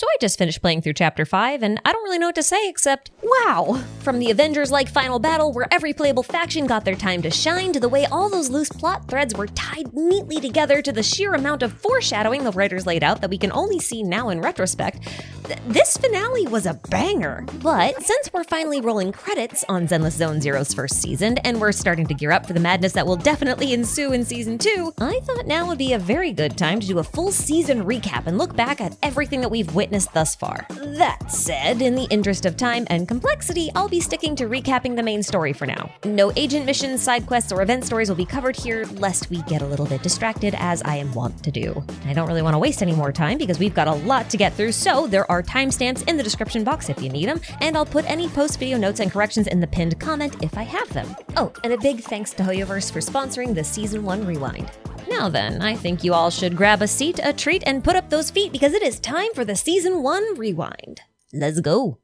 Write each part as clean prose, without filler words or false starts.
So I just finished playing through Chapter 5, and I don't really know what to say except, wow! From the Avengers-like final battle where every playable faction got their time to shine, to the way all those loose plot threads were tied neatly together, to the sheer amount of foreshadowing the writers laid out that we can only see now in retrospect, this finale was a banger. But since we're finally rolling credits on Zenless Zone Zero's first season, and we're starting to gear up for the madness that will definitely ensue in Season 2, I thought now would be a very good time to do a full season recap and look back at everything that we've witnessed thus far. That said, in the interest of time and complexity, I'll be sticking to recapping the main story for now. No agent missions, side quests, or event stories will be covered here, lest we get a little bit distracted, as I am wont to do. I don't really want to waste any more time because we've got a lot to get through, so there are timestamps in the description box if you need them, and I'll put any post-video notes and corrections in the pinned comment if I have them. Oh, and a big thanks to Hoyoverse for sponsoring the Season 1 Rewind. Now then, I think you all should grab a seat, a treat, and put up those feet because it is time for the Season 1 Rewind. Let's go!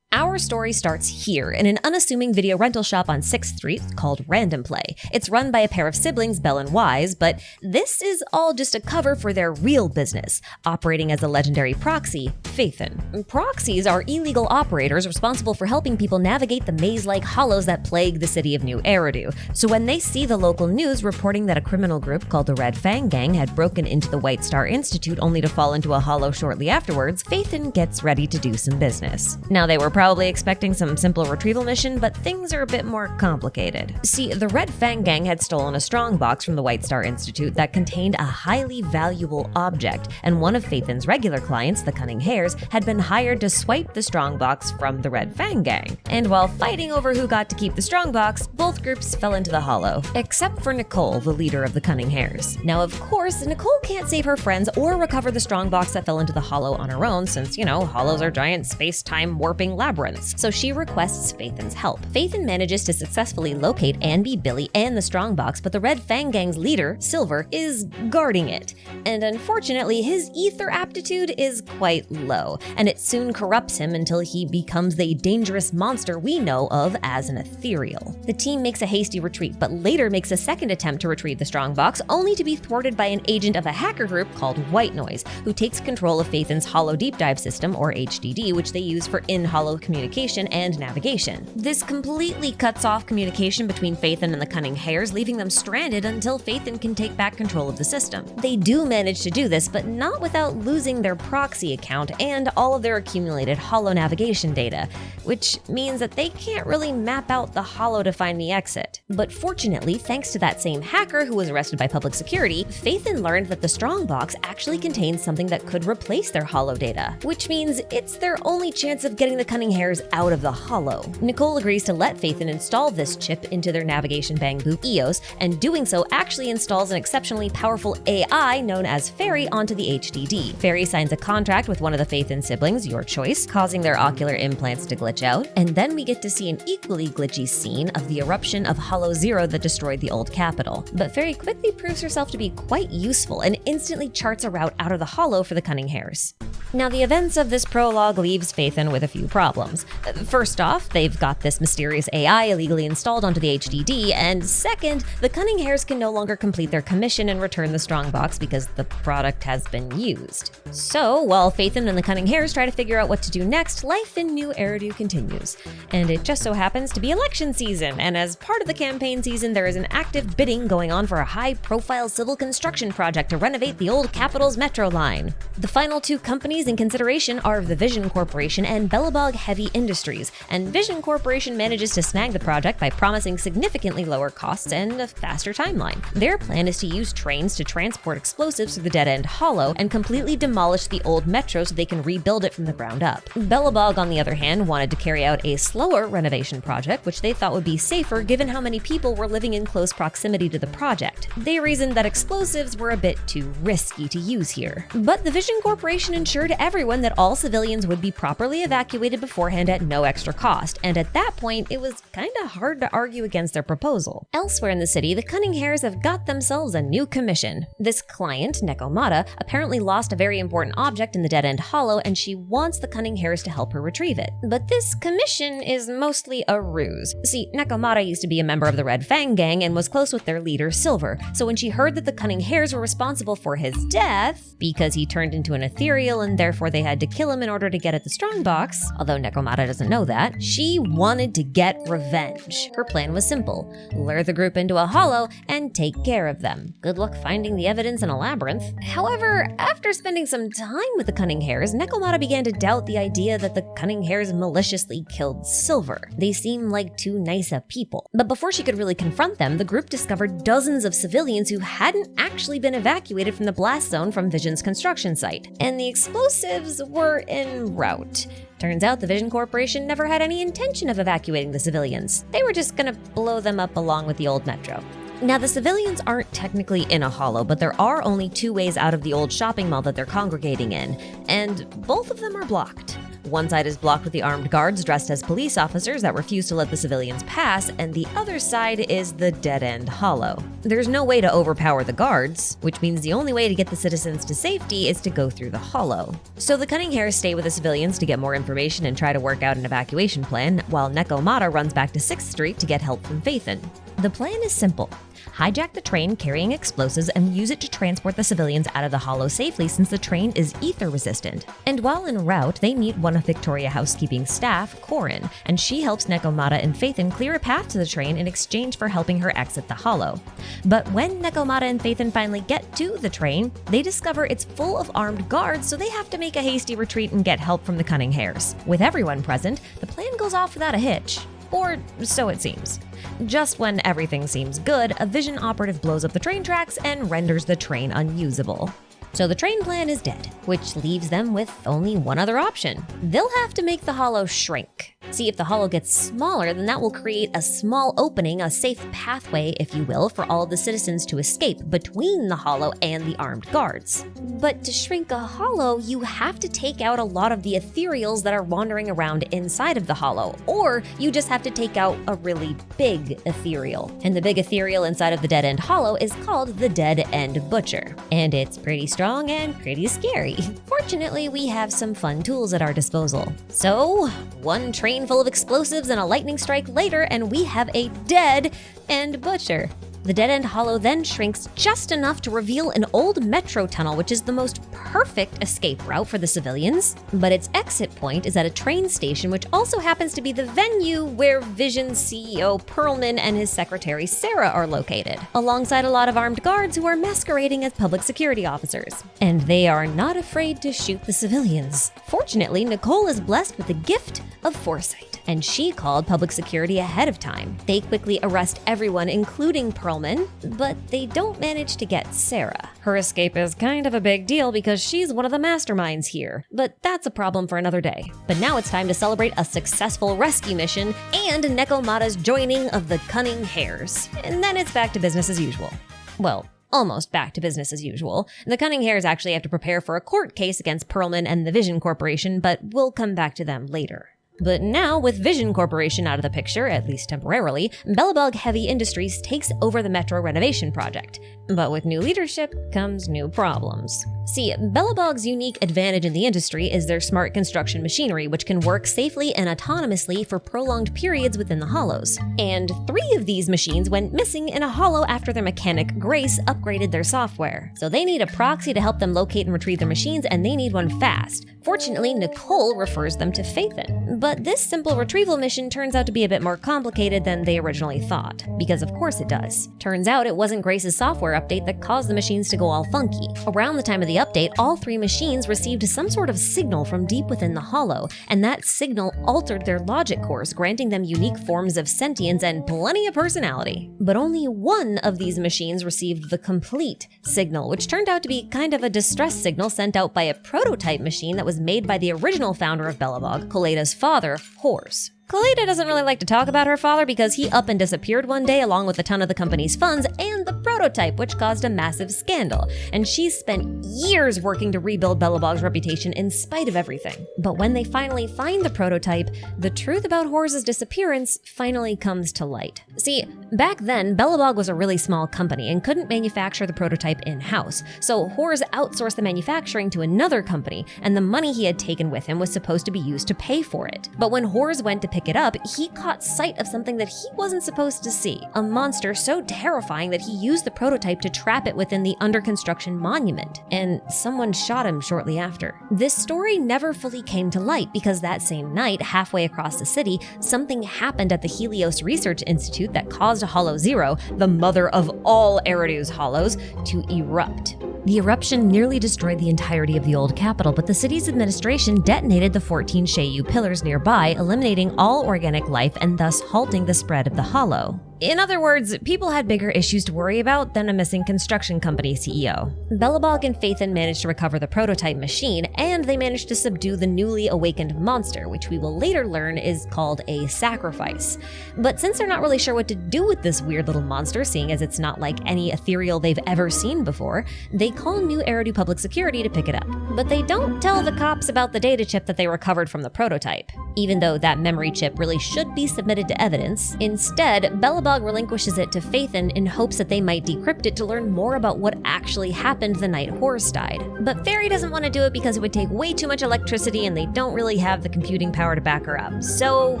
Our story starts here, in an unassuming video rental shop on 6th Street called Random Play. It's run by a pair of siblings, Belle and Wise, but this is all just a cover for their real business, operating as a legendary proxy, Phaethon. Proxies are illegal operators responsible for helping people navigate the maze-like hollows that plague the city of New Eridu. So when they see the local news reporting that a criminal group called the Red Fang Gang had broken into the White Star Institute only to fall into a hollow shortly afterwards, Phaethon gets ready to do some business. Now they were probably expecting some simple retrieval mission, but things are a bit more complicated. See, the Red Fang Gang had stolen a strongbox from the White Star Institute that contained a highly valuable object, and one of Phaethon's regular clients, the Cunning Hares, had been hired to swipe the strongbox from the Red Fang Gang. And while fighting over who got to keep the strongbox, both groups fell into the hollow, except for Nicole, the leader of the Cunning Hares. Now, of course, Nicole can't save her friends or recover the strongbox that fell into the hollow on her own, since, hollows are giant space-time warping labyrinths. So she requests Phaethon's help. Phaethon manages to successfully locate Anby, Billy, and the strongbox, but the Red Fang Gang's leader, Silver, is guarding it. And unfortunately, his ether aptitude is quite low, and it soon corrupts him until he becomes the dangerous monster we know of as an ethereal. The team makes a hasty retreat, but later makes a second attempt to retrieve the strongbox, only to be thwarted by an agent of a hacker group called White Noise, who takes control of Phaethon's Hollow Deep Dive system, or HDD, which they use for in-hollow communication and navigation. This completely cuts off communication between Phaethon and the Cunning Hares, leaving them stranded until Phaethon can take back control of the system. They do manage to do this, but not without losing their proxy account and all of their accumulated hollow navigation data, which means that they can't really map out the hollow to find the exit. But fortunately, thanks to that same hacker who was arrested by public security, Phaethon learned that the strongbox actually contains something that could replace their hollow data, which means it's their only chance of getting the Cunning Hares out of the hollow. Nicole agrees to let Phaethon install this chip into their navigation bang boop EOS, and doing so actually installs an exceptionally powerful AI known as Fairy onto the HDD. Fairy signs a contract with one of the Phaethon siblings, your choice, causing their ocular implants to glitch out, and then we get to see an equally glitchy scene of the eruption of Hollow Zero that destroyed the old capital. But Fairy quickly proves herself to be quite useful and instantly charts a route out of the hollow for the Cunning Hares. Now, the events of this prologue leaves Phaethon with a few problems. First off, they've got this mysterious AI illegally installed onto the HDD, and second, the Cunning Hares can no longer complete their commission and return the strongbox because the product has been used. So, while Phaethon and the Cunning Hares try to figure out what to do next, life in New Eridu continues. And it just so happens to be election season, and as part of the campaign season, there is an active bidding going on for a high-profile civil construction project to renovate the old capital's metro line. The final two companies in consideration are the Vision Corporation and Bellabog Heavy Industries, and Vision Corporation manages to snag the project by promising significantly lower costs and a faster timeline. Their plan is to use trains to transport explosives through the dead-end hollow and completely demolish the old metro so they can rebuild it from the ground up. Bellabog, on the other hand, wanted to carry out a slower renovation project, which they thought would be safer given how many people were living in close proximity to the project. They reasoned that explosives were a bit too risky to use here. But the Vision Corporation ensured everyone that all civilians would be properly evacuated before beforehand at no extra cost, and at that point, it was kinda hard to argue against their proposal. Elsewhere in the city, the Cunning Hares have got themselves a new commission. This client, Nekomata, apparently lost a very important object in the Dead End Hollow, and she wants the Cunning Hares to help her retrieve it. But this commission is mostly a ruse. See, Nekomata used to be a member of the Red Fang Gang and was close with their leader, Silver, so when she heard that the Cunning Hares were responsible for his death, because he turned into an ethereal and therefore they had to kill him in order to get at the strongbox, although Nekomata doesn't know that, she wanted to get revenge. Her plan was simple: lure the group into a hollow and take care of them. Good luck finding the evidence in a labyrinth. However, after spending some time with the Cunning Hares, Nekomata began to doubt the idea that the Cunning Hares maliciously killed Silver. They seem like too nice a people. But before she could really confront them, the group discovered dozens of civilians who hadn't actually been evacuated from the blast zone from Vision's construction site, and the explosives were en route. Turns out the Vision Corporation never had any intention of evacuating the civilians. They were just gonna blow them up along with the old metro. Now, the civilians aren't technically in a hollow, but there are only two ways out of the old shopping mall that they're congregating in, and both of them are blocked. One side is blocked with the armed guards dressed as police officers that refuse to let the civilians pass, and the other side is the dead-end hollow. There's no way to overpower the guards, which means the only way to get the citizens to safety is to go through the hollow. So the Cunning Hares stay with the civilians to get more information and try to work out an evacuation plan, while Nekomata runs back to 6th Street to get help from Phaethon. The plan is simple. Hijack the train carrying explosives and use it to transport the civilians out of the hollow safely, since the train is ether resistant. And while en route, they meet one of Victoria Housekeeping's staff, Corin, and she helps Nekomata and Phaethon clear a path to the train in exchange for helping her exit the hollow. But when Nekomata and Phaethon finally get to the train, they discover it's full of armed guards, so they have to make a hasty retreat and get help from the Cunning Hares. With everyone present, the plan goes off without a hitch. Or so it seems. Just when everything seems good, a Vision operative blows up the train tracks and renders the train unusable. So the train plan is dead, which leaves them with only one other option. They'll have to make the hollow shrink. See, if the hollow gets smaller, then that will create a small opening, a safe pathway, if you will, for all of the citizens to escape between the hollow and the armed guards. But to shrink a hollow, you have to take out a lot of the ethereals that are wandering around inside of the hollow, or you just have to take out a really big ethereal. And the big ethereal inside of the Dead End Hollow is called the Dead End Butcher, and it's pretty strong and pretty scary. Fortunately, we have some fun tools at our disposal. So, one train full of explosives and a lightning strike later, and we have a Dead End Butcher. The Dead End Hollow then shrinks just enough to reveal an old metro tunnel, which is the most perfect escape route for the civilians. But its exit point is at a train station, which also happens to be the venue where Vision's CEO Perlman and his secretary Sarah are located, alongside a lot of armed guards who are masquerading as public security officers. And they are not afraid to shoot the civilians. Fortunately, Nicole is blessed with the gift of foresight, and she called public security ahead of time. They quickly arrest everyone, including Perlman, but they don't manage to get Sarah. Her escape is kind of a big deal because she's one of the masterminds here, but that's a problem for another day. But now it's time to celebrate a successful rescue mission and Nekomata's joining of the Cunning Hares. And then it's back to business as usual. Well, almost back to business as usual. The Cunning Hares actually have to prepare for a court case against Perlman and the Vision Corporation, but we'll come back to them later. But now, with Vision Corporation out of the picture, at least temporarily, Belobog Heavy Industries takes over the metro renovation project. But with new leadership comes new problems. See, Belobog's unique advantage in the industry is their smart construction machinery, which can work safely and autonomously for prolonged periods within the hollows. And 3 of these machines went missing in a hollow after their mechanic, Grace, upgraded their software. So they need a proxy to help them locate and retrieve their machines, and they need one fast. Fortunately, Nicole refers them to Phaethon. But this simple retrieval mission turns out to be a bit more complicated than they originally thought. Because of course it does. Turns out it wasn't Grace's software update that caused the machines to go all funky. Around the time of the update, all 3 machines received some sort of signal from deep within the hollow, and that signal altered their logic cores, granting them unique forms of sentience and plenty of personality. But only one of these machines received the complete signal, which turned out to be kind of a distress signal sent out by a prototype machine that was made by the original founder of Belobog, Koleda's father, Horse. Kalita doesn't really like to talk about her father because he up and disappeared one day along with a ton of the company's funds and the prototype, which caused a massive scandal. And she's spent years working to rebuild Belobog's reputation in spite of everything. But when they finally find the prototype, the truth about Horse's disappearance finally comes to light. See, back then, Belobog was a really small company and couldn't manufacture the prototype in-house. So Horse outsourced the manufacturing to another company, and the money he had taken with him was supposed to be used to pay for it. But when Horse went to pick it up, he caught sight of something that he wasn't supposed to see. A monster so terrifying that he used the prototype to trap it within the under-construction monument. And someone shot him shortly after. This story never fully came to light because that same night, halfway across the city, something happened at the Helios Research Institute that caused Hollow Zero, the mother of all Eridu's hollows, to erupt. The eruption nearly destroyed the entirety of the old capital, but the city's administration detonated the 14 Seiyu pillars nearby, eliminating all organic life and thus halting the spread of the hollow. In other words, people had bigger issues to worry about than a missing construction company CEO. Belobog and Phaethon managed to recover the prototype machine, and they managed to subdue the newly awakened monster, which we will later learn is called a sacrifice. But since they're not really sure what to do with this weird little monster, seeing as it's not like any ethereal they've ever seen before, they call New Eridu Public Security to pick it up. But they don't tell the cops about the data chip that they recovered from the prototype. Even though that memory chip really should be submitted to evidence, instead, Belobog relinquishes it to Phaethon in hopes that they might decrypt it to learn more about what actually happened the night Horse died. But Fairy doesn't want to do it because it would take way too much electricity and they don't really have the computing power to back her up, so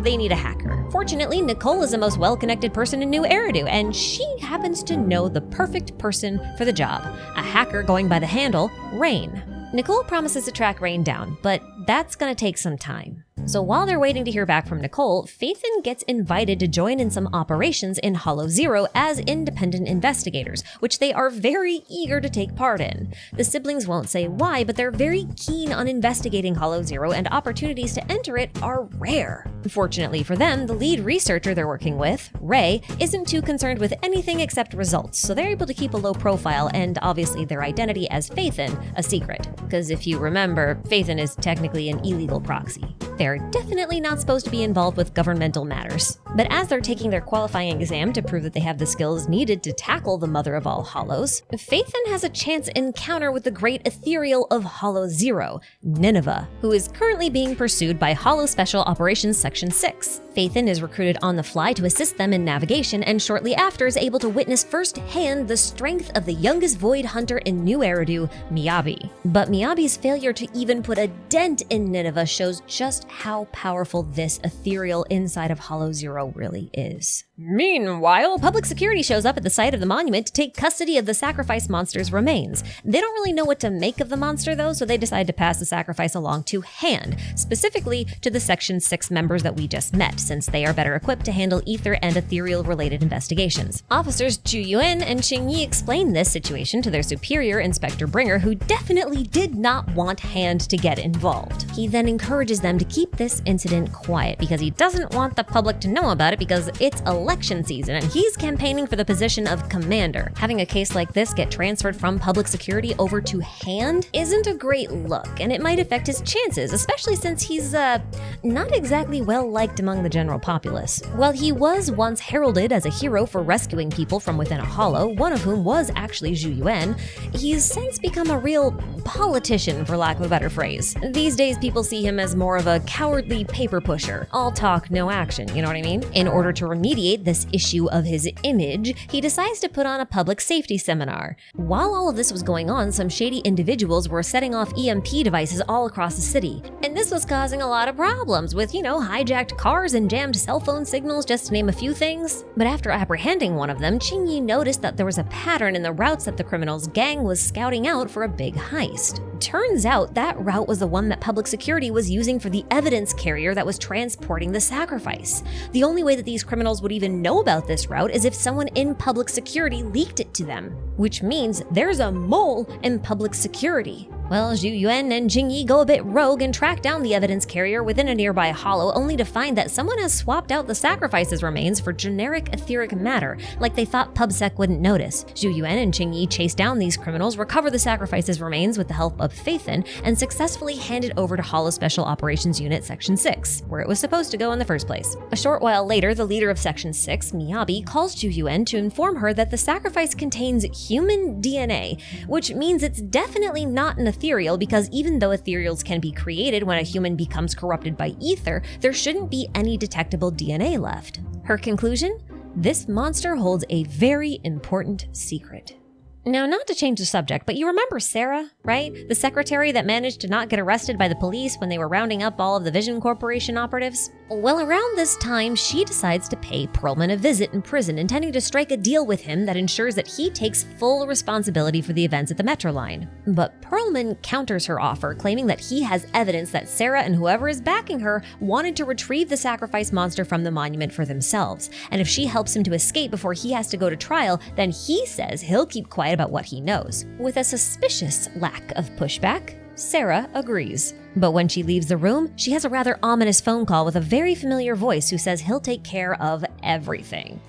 they need a hacker. Fortunately, Nicole is the most well-connected person in New Eridu, and she happens to know the perfect person for the job, a hacker going by the handle Rain. Nicole promises to track Rain down, but that's gonna take some time. So while they're waiting to hear back from Nicole, Phaethon gets invited to join in some operations in Hollow Zero as independent investigators, which they are very eager to take part in. The siblings won't say why, but they're very keen on investigating Hollow Zero, and opportunities to enter it are rare. Fortunately for them, the lead researcher they're working with, Ray, isn't too concerned with anything except results, so they're able to keep a low profile and obviously their identity as Phaethon a secret. Because if you remember, Phaethon is technically an illegal proxy. They're definitely not supposed to be involved with governmental matters. But as they're taking their qualifying exam to prove that they have the skills needed to tackle the mother of all hollows, Phaethon has a chance encounter with the great ethereal of Hollow Zero, Nineveh, who is currently being pursued by Hollow Special Operations Section 6. Phaethon is recruited on the fly to assist them in navigation, and shortly after is able to witness firsthand the strength of the youngest void hunter in New Eridu, Miyabi. But Miyabi's failure to even put a dent in Nineveh shows just how powerful this ethereal inside of Hollow Zero really is. Meanwhile, public security shows up at the site of the monument to take custody of the sacrifice monster's remains. They don't really know what to make of the monster though, so they decide to pass the sacrifice along to Hand, specifically to the Section 6 members that we just met, since they are better equipped to handle ether and ethereal-related investigations. Officers Ju Yuen and Qing Yi explain this situation to their superior, Inspector Bringer, who definitely did not want Hand to get involved. He then encourages them to keep this incident quiet because he doesn't want the public to know about it because it's election season and he's campaigning for the position of commander. Having a case like this get transferred from public security over to Hand isn't a great look, and it might affect his chances, especially since he's not exactly well liked among the general populace. While he was once heralded as a hero for rescuing people from within a hollow, one of whom was actually Zhu Yuan, he's since become a real politician, for lack of a better phrase. These days people see him as more of a cowardly paper pusher. All talk, no action, you know what I mean? In order to remediate this issue of his image, he decides to put on a public safety seminar. While all of this was going on, some shady individuals were setting off EMP devices all across the city. And this was causing a lot of problems with, hijacked cars and jammed cell phone signals, just to name a few things. But after apprehending one of them, Qing Yi noticed that there was a pattern in the routes that the criminals' gang was scouting out for a big heist. Turns out that route was the one that public security was using for the evidence carrier that was transporting the sacrifice. The only way that these criminals would even know about this route is if someone in public security leaked it to them, which means there's a mole in public security. Well, Zhu Yuan and Jingyi go a bit rogue and track down the evidence carrier within a nearby hollow, only to find that someone has swapped out the sacrifice's remains for generic etheric matter, like they thought PubSec wouldn't notice. Zhu Yuan and Jingyi chase down these criminals, recover the sacrifice's remains with the help of Phaethon, and successfully hand it over to Hollow Special Operations Unit Section 6, where it was supposed to go in the first place. A short while later, the leader of Section 6, Miyabi, calls Zhu Yuan to inform her that the sacrifice contains human DNA, which means it's definitely not an ethereal, because even though ethereals can be created when a human becomes corrupted by ether, there shouldn't be any detectable DNA left. Her conclusion? This monster holds a very important secret. Now, not to change the subject, but you remember Sarah, right? The secretary that managed to not get arrested by the police when they were rounding up all of the Vision Corporation operatives? Well, around this time, she decides to pay Perlman a visit in prison, intending to strike a deal with him that ensures that he takes full responsibility for the events at the Metro line. But Perlman counters her offer, claiming that he has evidence that Sarah and whoever is backing her wanted to retrieve the sacrifice monster from the monument for themselves. And if she helps him to escape before he has to go to trial, then he says he'll keep quiet about what he knows. With a suspicious lack of pushback, Sarah agrees. But when she leaves the room, she has a rather ominous phone call with a very familiar voice who says he'll take care of everything.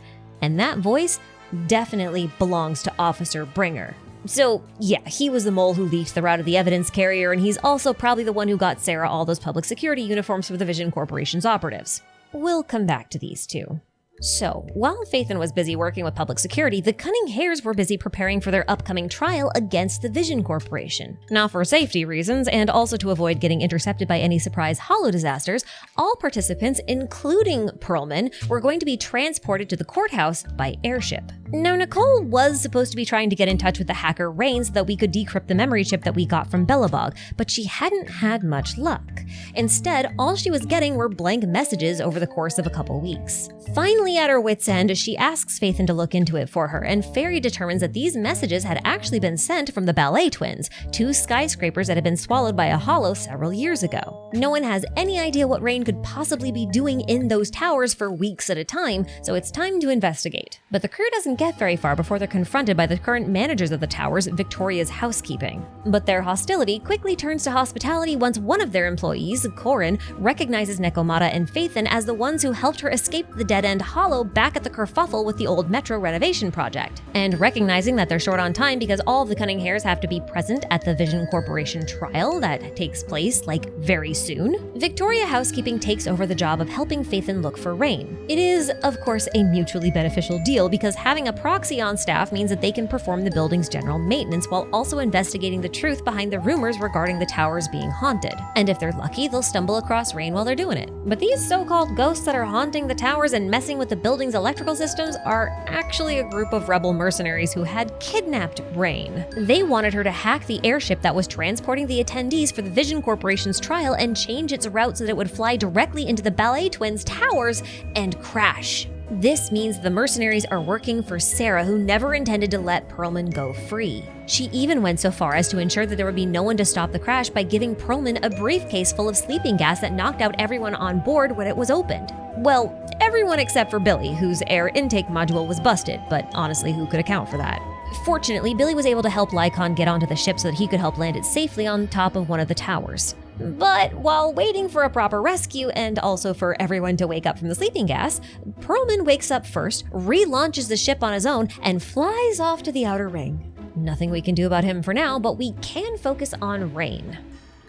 And that voice definitely belongs to Officer Bringer. So yeah, he was the mole who leaked the route of the evidence carrier, and he's also probably the one who got Sarah all those public security uniforms for the Vision Corporation's operatives. We'll come back to these two. So, while Phaethon was busy working with public security, the Cunning Hares were busy preparing for their upcoming trial against the Vision Corporation. Now, for safety reasons, and also to avoid getting intercepted by any surprise hollow disasters, all participants, including Perlman, were going to be transported to the courthouse by airship. Now, Nicole was supposed to be trying to get in touch with the hacker Rain so that we could decrypt the memory chip that we got from Bellabog, but she hadn't had much luck. Instead, all she was getting were blank messages over the course of a couple weeks. Finally, at her wit's end, she asks Phaethon to look into it for her, and Fairy determines that these messages had actually been sent from the Ballet Twins, two skyscrapers that had been swallowed by a hollow several years ago. No one has any idea what Rain could possibly be doing in those towers for weeks at a time, so it's time to investigate. But the crew doesn't get very far before they're confronted by the current managers of the towers, Victoria's housekeeping. But their hostility quickly turns to hospitality once one of their employees, Corin, recognizes Nekomata and Phaethon as the ones who helped her escape the dead-end hollow back at the kerfuffle with the old metro renovation project. And recognizing that they're short on time because all of the Cunning Hares have to be present at the Vision Corporation trial that takes place, very soon, Victoria Housekeeping takes over the job of helping Phaethon look for Rain. It is, of course, a mutually beneficial deal because having a proxy on staff means that they can perform the building's general maintenance while also investigating the truth behind the rumors regarding the towers being haunted. And if they're lucky, they'll stumble across Rain while they're doing it. But these so-called ghosts that are haunting the towers and messing with the building's electrical systems are actually a group of rebel mercenaries who had kidnapped Rain. They wanted her to hack the airship that was transporting the attendees for the Vision Corporation's trial and change its route so that it would fly directly into the Ballet Twins' towers and crash. This means the mercenaries are working for Sarah, who never intended to let Perlman go free. She even went so far as to ensure that there would be no one to stop the crash by giving Perlman a briefcase full of sleeping gas that knocked out everyone on board when it was opened. Well, everyone except for Billy, whose air intake module was busted, but honestly, who could account for that? Fortunately, Billy was able to help Lycon get onto the ship so that he could help land it safely on top of one of the towers. But while waiting for a proper rescue and also for everyone to wake up from the sleeping gas, Perlman wakes up first, relaunches the ship on his own, and flies off to the outer ring. Nothing we can do about him for now, but we can focus on Rain.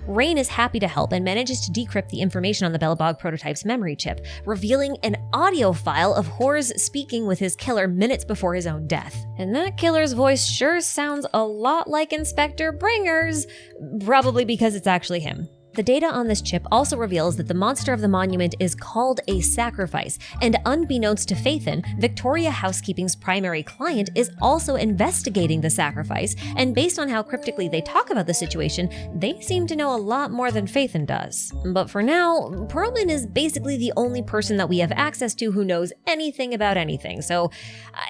Rain is happy to help and manages to decrypt the information on the Bellabog prototype's memory chip, revealing an audio file of Hors speaking with his killer minutes before his own death. And that killer's voice sure sounds a lot like Inspector Bringer's, probably because it's actually him. The data on this chip also reveals that the monster of the monument is called a sacrifice, and unbeknownst to Phaethon, Victoria Housekeeping's primary client is also investigating the sacrifice, and based on how cryptically they talk about the situation, they seem to know a lot more than Phaethon does. But for now, Perlman is basically the only person that we have access to who knows anything about anything, so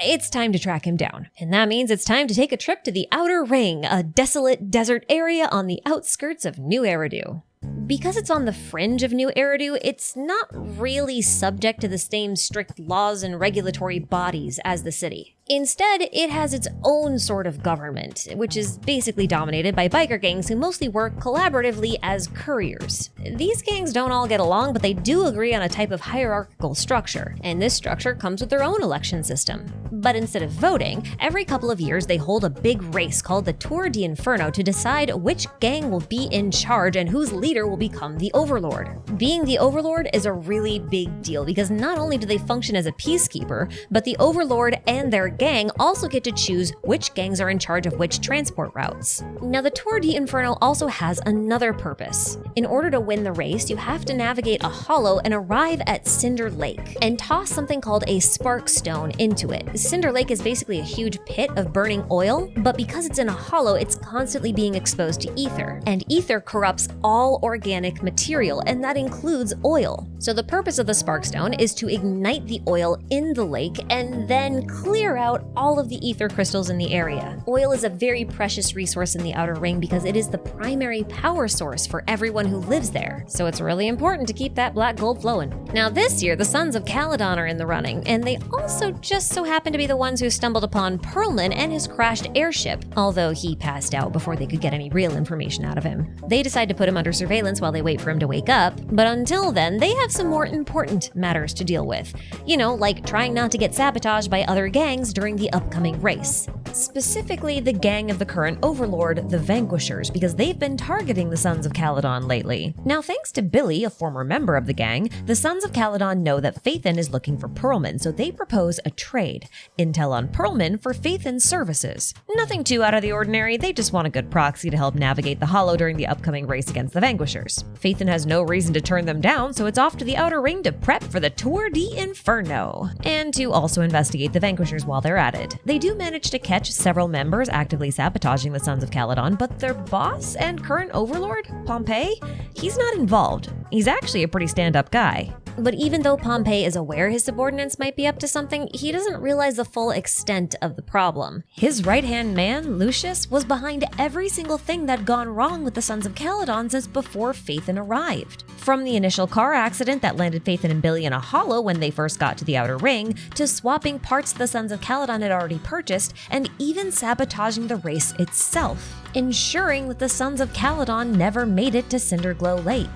it's time to track him down. And that means it's time to take a trip to the Outer Ring, a desolate desert area on the outskirts of New Eridu. Because it's on the fringe of New Eridu, it's not really subject to the same strict laws and regulatory bodies as the city. Instead, it has its own sort of government, which is basically dominated by biker gangs who mostly work collaboratively as couriers. These gangs don't all get along, but they do agree on a type of hierarchical structure, and this structure comes with their own election system. But instead of voting, every couple of years they hold a big race called the Tour de Inferno to decide which gang will be in charge and whose leader will become the Overlord. Being the Overlord is a really big deal because not only do they function as a peacekeeper, but the Overlord and their gang also get to choose which gangs are in charge of which transport routes. Now, the Tour de Inferno also has another purpose. In order to win the race, you have to navigate a hollow and arrive at Cinder Lake, and toss something called a spark stone into it. Cinder Lake is basically a huge pit of burning oil, but because it's in a hollow, it's constantly being exposed to ether, and ether corrupts all organic material, and that includes oil. So the purpose of the spark stone is to ignite the oil in the lake and then clear out all of the ether crystals in the area. Oil is a very precious resource in the Outer Ring because it is the primary power source for everyone who lives there, so it's really important to keep that black gold flowing. Now this year, the Sons of Caledon are in the running, and they also just so happen to be the ones who stumbled upon Perlman and his crashed airship, although he passed out before they could get any real information out of him. They decide to put him under surveillance while they wait for him to wake up, but until then, they have some more important matters to deal with. You know, like trying not to get sabotaged by other gangs during the upcoming race. Specifically, the gang of the current Overlord, the Vanquishers, because they've been targeting the Sons of Caledon lately. Now, thanks to Billy, a former member of the gang, the Sons of Caledon know that Phaethon is looking for Perlman, so they propose a trade. Intel on Perlman for Phaethon's services. Nothing too out of the ordinary, they just want a good proxy to help navigate the hollow during the upcoming race against the Vanquishers. Phaethon has no reason to turn them down, so it's off to the Outer Ring to prep for the Tour de Inferno, and to also investigate the Vanquishers while they're at it. They do manage to catch several members actively sabotaging the Sons of Caledon, but their boss and current overlord, Pompey, he's not involved. He's actually a pretty stand-up guy. But even though Pompey is aware his subordinates might be up to something, he doesn't realize the full extent of the problem. His right-hand man, Lucius, was behind every single thing that'd gone wrong with the Sons of Caledon since before Phaethon arrived. From the initial car accident that landed Phaethon and Billy in a hollow when they first got to the Outer Ring, to swapping parts the Sons of Caledon had already purchased, and even sabotaging the race itself, ensuring that the Sons of Caledon never made it to Cinderglow Lake.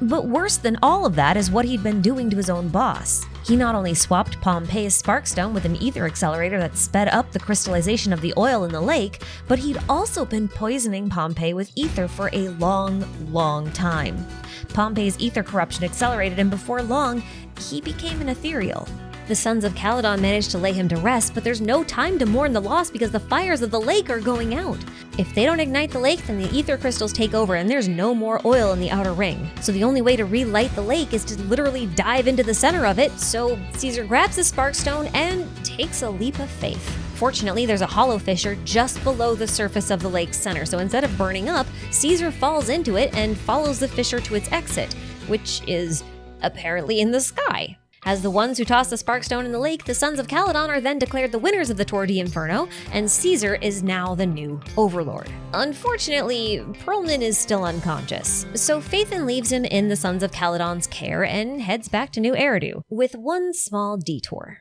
But worse than all of that is what he'd been doing to his own boss. He not only swapped Pompey's Sparkstone with an ether accelerator that sped up the crystallization of the oil in the lake, but he'd also been poisoning Pompey with ether for a long time. Pompey's ether corruption accelerated, and before long, he became an ethereal. The Sons of Caledon managed to lay him to rest, but there's no time to mourn the loss because the fires of the lake are going out. If they don't ignite the lake, then the ether crystals take over and there's no more oil in the Outer Ring. So the only way to relight the lake is to literally dive into the center of it, so Caesar grabs his Sparkstone and takes a leap of faith. Fortunately, there's a hollow fissure just below the surface of the lake's center, so instead of burning up, Caesar falls into it and follows the fissure to its exit, which is apparently in the sky. As the ones who toss the Sparkstone in the lake, the Sons of Caledon are then declared the winners of the Tour de Inferno, and Caesar is now the new Overlord. Unfortunately, Perlman is still unconscious, so Phaethon leaves him in the Sons of Caledon's care and heads back to New Eridu, with one small detour.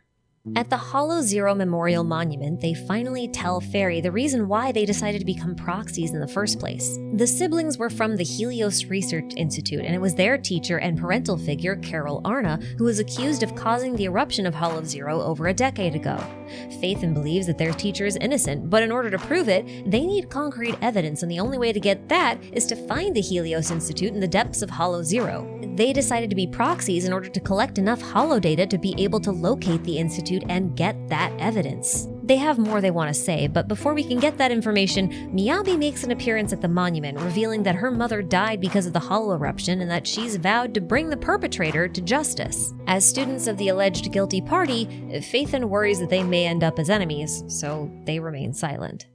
At the Hollow Zero Memorial Monument, they finally tell Fairy the reason why they decided to become proxies in the first place. The siblings were from the Helios Research Institute, and it was their teacher and parental figure, Carol Arna, who was accused of causing the eruption of Hollow Zero over a decade ago. Phaethon believes that their teacher is innocent, but in order to prove it, they need concrete evidence, and the only way to get that is to find the Helios Institute in the depths of Hollow Zero. They decided to be proxies in order to collect enough holo data to be able to locate the Institute and get that evidence. They have more they want to say, but before we can get that information, Miyabi makes an appearance at the monument, revealing that her mother died because of the hollow eruption and that she's vowed to bring the perpetrator to justice. As students of the alleged guilty party, Phaethon worries that they may end up as enemies, so they remain silent.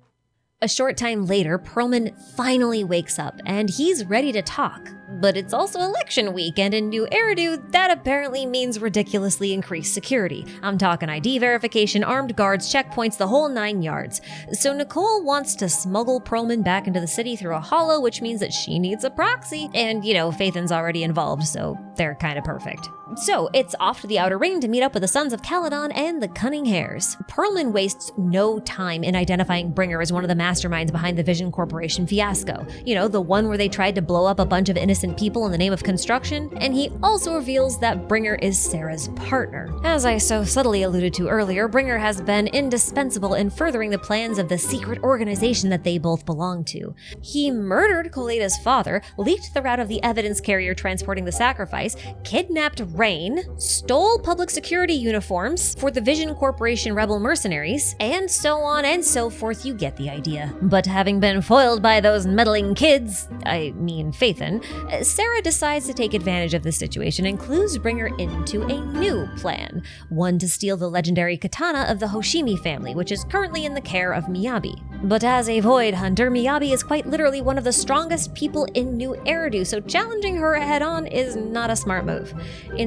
A short time later, Perlman finally wakes up, and he's ready to talk. But it's also election week, and in New Eridu, that apparently means ridiculously increased security. I'm talking ID verification, armed guards, checkpoints, the whole 9 yards. So Nicole wants to smuggle Perlman back into the city through a hollow, which means that she needs a proxy. And, Phaethon's already involved, so they're kind of perfect. So it's off to the Outer Ring to meet up with the Sons of Caledon and the Cunning Hares. Perlman wastes no time in identifying Bringer as one of the masterminds behind the Vision Corporation fiasco. The one where they tried to blow up a bunch of innocent people in the name of construction. And he also reveals that Bringer is Sarah's partner. As I so subtly alluded to earlier, Bringer has been indispensable in furthering the plans of the secret organization that they both belong to. He murdered Koleda's father, leaked the route of the evidence carrier transporting the sacrifice, kidnapped Rain, stole public security uniforms for the Vision Corporation rebel mercenaries, and so on and so forth. You get the idea. But having been foiled by those meddling kids, Phaethon, Sarah decides to take advantage of the situation and clues Bringer into a new plan, one to steal the legendary katana of the Hoshimi family, which is currently in the care of Miyabi. But as a void hunter, Miyabi is quite literally one of the strongest people in New Eridu, so challenging her head-on is not a smart move.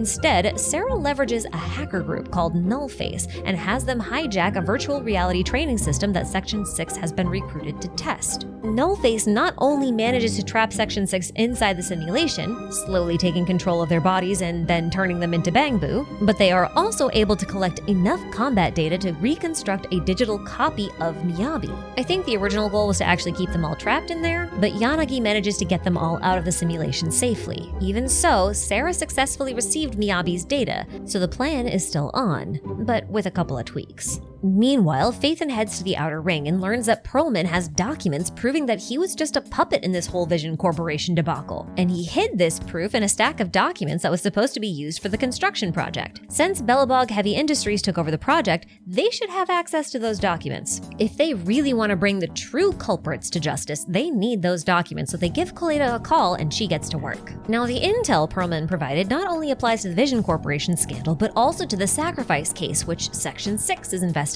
Instead, Sarah leverages a hacker group called Nullface and has them hijack a virtual reality training system that Section 6 has been recruited to test. Nullface not only manages to trap Section 6 inside the simulation, slowly taking control of their bodies and then turning them into Bangbu, but they are also able to collect enough combat data to reconstruct a digital copy of Miyabi. I think the original goal was to actually keep them all trapped in there, but Yanagi manages to get them all out of the simulation safely. Even so, Sarah successfully received Miyabi's data, so the plan is still on, but with a couple of tweaks. Meanwhile, Phaethon heads to the Outer Ring and learns that Perlman has documents proving that he was just a puppet in this whole Vision Corporation debacle, and he hid this proof in a stack of documents that was supposed to be used for the construction project. Since Belobog Heavy Industries took over the project, they should have access to those documents. If they really want to bring the true culprits to justice, they need those documents, so they give Koleda a call and she gets to work. Now, the intel Perlman provided not only applies to the Vision Corporation scandal, but also to the sacrifice case, which Section 6 is investigating.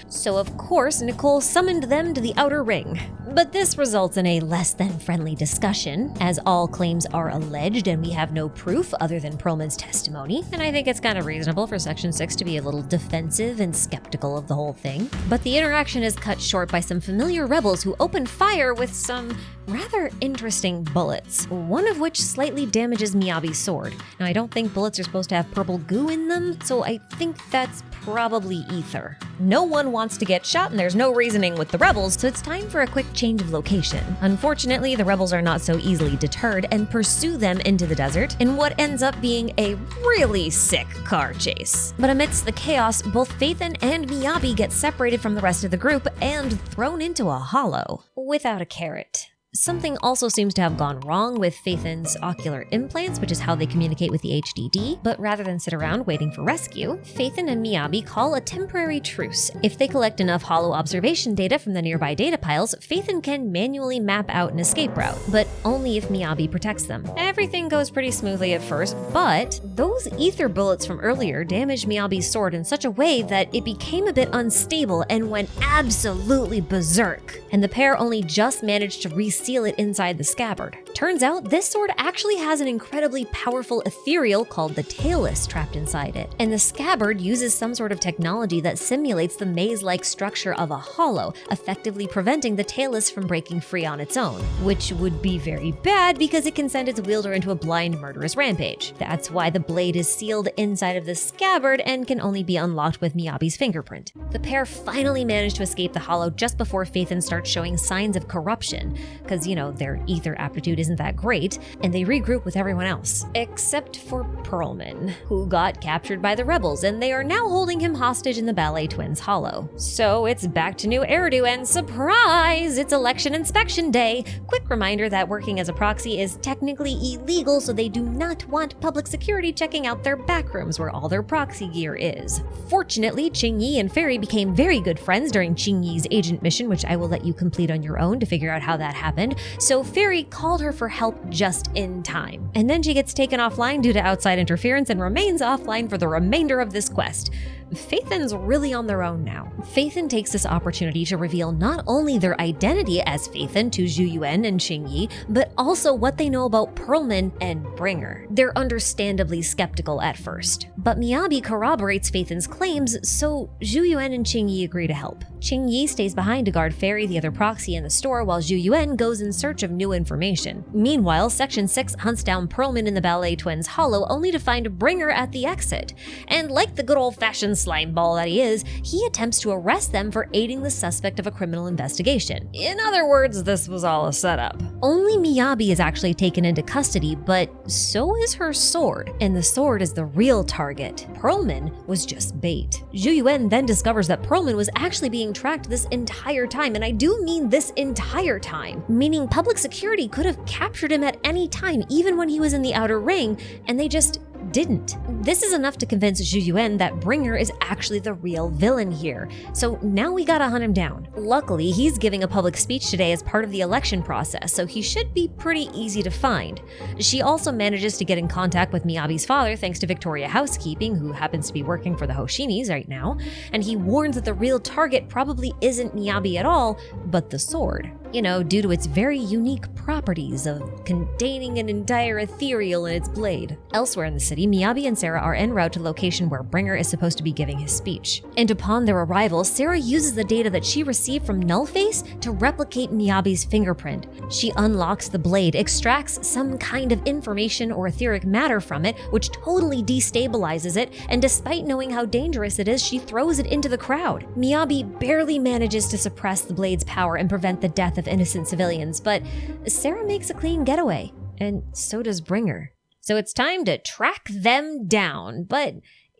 So of course, Nicole summoned them to the Outer Ring. But this results in a less than friendly discussion, as all claims are alleged and we have no proof other than Perlman's testimony, and I think it's kind of reasonable for Section 6 to be a little defensive and skeptical of the whole thing. But the interaction is cut short by some familiar rebels who open fire with some rather interesting bullets, one of which slightly damages Miyabi's sword. Now, I don't think bullets are supposed to have purple goo in them, so I think that's probably ether. No one wants to get shot and there's no reasoning with the rebels, so it's time for a quick change of location. Unfortunately, the rebels are not so easily deterred and pursue them into the desert in what ends up being a really sick car chase. But amidst the chaos, both Phaethon and Miyabi get separated from the rest of the group and thrown into a hollow without a carrot. Something also seems to have gone wrong with Phaethon's ocular implants, which is how they communicate with the HDD, but rather than sit around waiting for rescue, Phaethon and Miyabi call a temporary truce. If they collect enough hollow observation data from the nearby data piles, Phaethon can manually map out an escape route, but only if Miyabi protects them. Everything goes pretty smoothly at first, but those ether bullets from earlier damaged Miyabi's sword in such a way that it became a bit unstable and went absolutely berserk, and the pair only just managed to seal it inside the scabbard. Turns out this sword actually has an incredibly powerful ethereal called the Tailless trapped inside it, and the scabbard uses some sort of technology that simulates the maze-like structure of a hollow, effectively preventing the Tailless from breaking free on its own, which would be very bad because it can send its wielder into a blind murderous rampage. That's why the blade is sealed inside of the scabbard and can only be unlocked with Miyabi's fingerprint. The pair finally manage to escape the hollow just before Phaethon starts showing signs of corruption, because, their ether aptitude isn't that great, and they regroup with everyone else. Except for Perlman, who got captured by the rebels, and they are now holding him hostage in the Ballet Twins hollow. So it's back to New Eridu, and surprise! It's election inspection day! Quick reminder that working as a proxy is technically illegal, so they do not want public security checking out their backrooms where all their proxy gear is. Fortunately, Qingyi and Fairy became very good friends during Qingyi's agent mission, which I will let you complete on your own to figure out how that happened. So Fairy called her for help just in time. And then she gets taken offline due to outside interference and remains offline for the remainder of this quest. Phaethan's really on their own now. Phaethan takes this opportunity to reveal not only their identity as Phaethan to Zhu Yuan and Qing Yi, but also what they know about Perlman and Bringer. They're understandably skeptical at first, but Miyabi corroborates Phaethan's claims, so Zhu Yuan and Qing Yi agree to help. Qing Yi stays behind to guard Fairy, the other proxy in the store, while Zhu Yuan goes in search of new information. Meanwhile, Section 6 hunts down Perlman in the Ballet Twins' hollow, only to find Bringer at the exit. And like the good old-fashioned slime ball that he is, he attempts to arrest them for aiding the suspect of a criminal investigation. In other words, this was all a setup. Only Miyabi is actually taken into custody, but so is her sword, and the sword is the real target. Perlman was just bait. Zhu Yuan then discovers that Perlman was actually being tracked this entire time, and I do mean this entire time, meaning public security could have captured him at any time, even when he was in the outer ring, and they just didn't. This is enough to convince Zhu Yuan that Bringer is actually the real villain here, so now we gotta hunt him down. Luckily, he's giving a public speech today as part of the election process, so he should be pretty easy to find. She also manages to get in contact with Miyabi's father thanks to Victoria Housekeeping, who happens to be working for the Hoshinis right now, and he warns that the real target probably isn't Miyabi at all, but the sword. You know, due to its very unique properties of containing an entire ethereal in its blade. Elsewhere in the city, Miyabi and Sarah are en route to the location where Bringer is supposed to be giving his speech. And upon their arrival, Sarah uses the data that she received from Nullface to replicate Miyabi's fingerprint. She unlocks the blade, extracts some kind of information or etheric matter from it, which totally destabilizes it, and despite knowing how dangerous it is, she throws it into the crowd. Miyabi barely manages to suppress the blade's power and prevent the death of innocent civilians, but Sarah makes a clean getaway, and so does Bringer. So it's time to track them down, but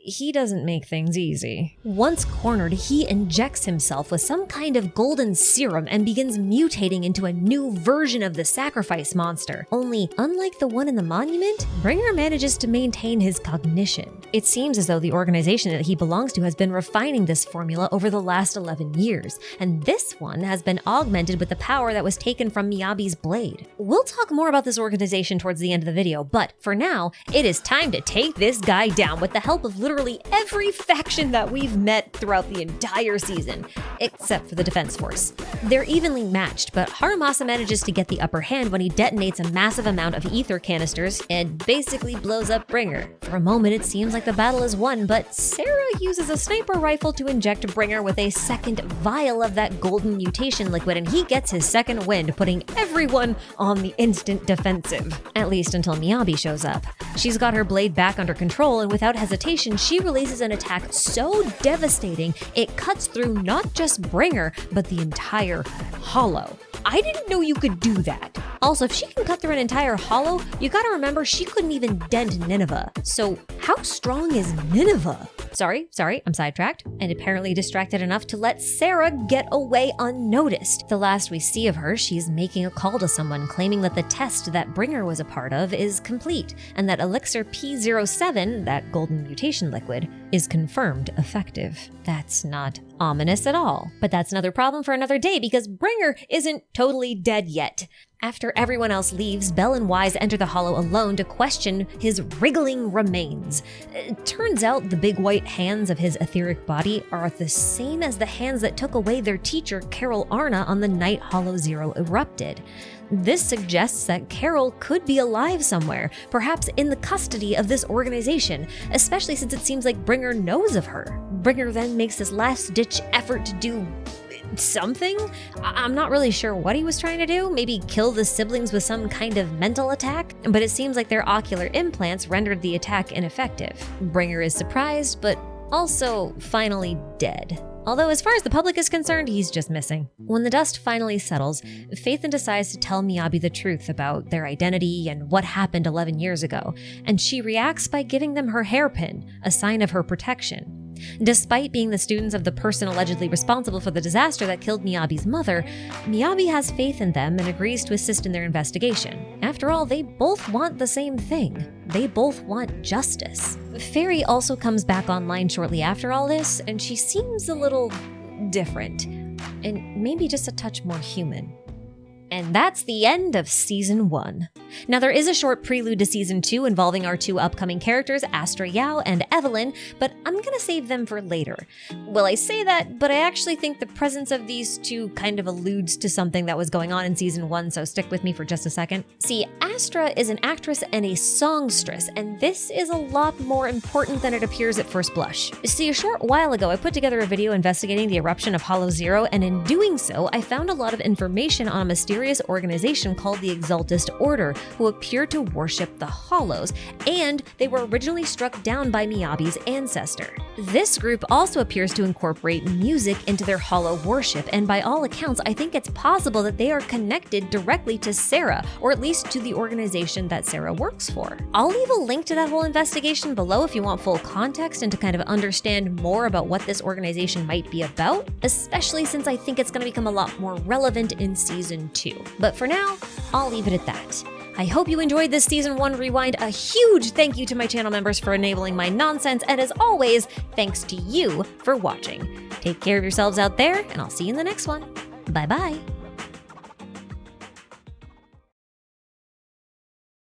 he doesn't make things easy. Once cornered, he injects himself with some kind of golden serum and begins mutating into a new version of the sacrifice monster. Only, unlike the one in the monument, Bringer manages to maintain his cognition. It seems as though the organization that he belongs to has been refining this formula over the last 11 years, and this one has been augmented with the power that was taken from Miyabi's blade. We'll talk more about this organization towards the end of the video, but for now, it is time to take this guy down with the help of literally every faction that we've met throughout the entire season, except for the Defense Force. They're evenly matched, but Haramasa manages to get the upper hand when he detonates a massive amount of ether canisters and basically blows up Bringer. For a moment, it seems like the battle is won, but Sarah uses a sniper rifle to inject Bringer with a second vial of that golden mutation liquid, and he gets his second wind, putting everyone on the instant defensive. At least until Miyabi shows up. She's got her blade back under control, and without hesitation, she releases an attack so devastating it cuts through not just Bringer, but the entire hollow. I didn't know you could do that. Also, if she can cut through an entire hollow, you gotta remember she couldn't even dent Nineveh. So how strong is Nineveh? Sorry, I'm sidetracked, and apparently distracted enough to let Sarah get away unnoticed. The last we see of her, she's making a call to someone, claiming that the test that Bringer was a part of is complete, and that Elixir P07, that golden mutation liquid, is confirmed effective. That's not ominous at all. But that's another problem for another day, because Bringer isn't totally dead yet. After everyone else leaves, Bell and Wise enter the hollow alone to question his wriggling remains. Turns out the big white hands of his etheric body are the same as the hands that took away their teacher, Carol Arna, on the night Hollow Zero erupted. This suggests that Carol could be alive somewhere, perhaps in the custody of this organization, especially since it seems like Bringer knows of her. Bringer then makes this last-ditch effort to do something? I'm not really sure what he was trying to do, maybe kill the siblings with some kind of mental attack, but it seems like their ocular implants rendered the attack ineffective. Bringer is surprised, but also finally dead. Although as far as the public is concerned, he's just missing. When the dust finally settles, Phaethan decides to tell Miyabi the truth about their identity and what happened 11 years ago, and she reacts by giving them her hairpin, a sign of her protection. Despite being the students of the person allegedly responsible for the disaster that killed Miyabi's mother, Miyabi has faith in them and agrees to assist in their investigation. After all, they both want the same thing. They both want justice. Fairy also comes back online shortly after all this, and she seems a little different, and maybe just a touch more human. And that's the end of Season 1. Now there is a short prelude to Season 2 involving our two upcoming characters, Astra Yao and Evelyn, but I'm gonna save them for later. Well, I say that, but I actually think the presence of these two kind of alludes to something that was going on in Season 1, so stick with me for just a second. See, Astra is an actress and a songstress, and this is a lot more important than it appears at first blush. See, a short while ago I put together a video investigating the eruption of Hollow Zero, and in doing so, I found a lot of information on a mysterious organization called the Exaltist Order, who appear to worship the Hollows, and they were originally struck down by Miyabi's ancestor. This group also appears to incorporate music into their Hollow worship, and by all accounts, I think it's possible that they are connected directly to Sarah, or at least to the organization that Sarah works for. I'll leave a link to that whole investigation below if you want full context and to kind of understand more about what this organization might be about, especially since I think it's going to become a lot more relevant in Season 2. But for now, I'll leave it at that. I hope you enjoyed this Season 1 rewind. A huge thank you to my channel members for enabling my nonsense, and as always, thanks to you for watching. Take care of yourselves out there, and I'll see you in the next one. Bye bye.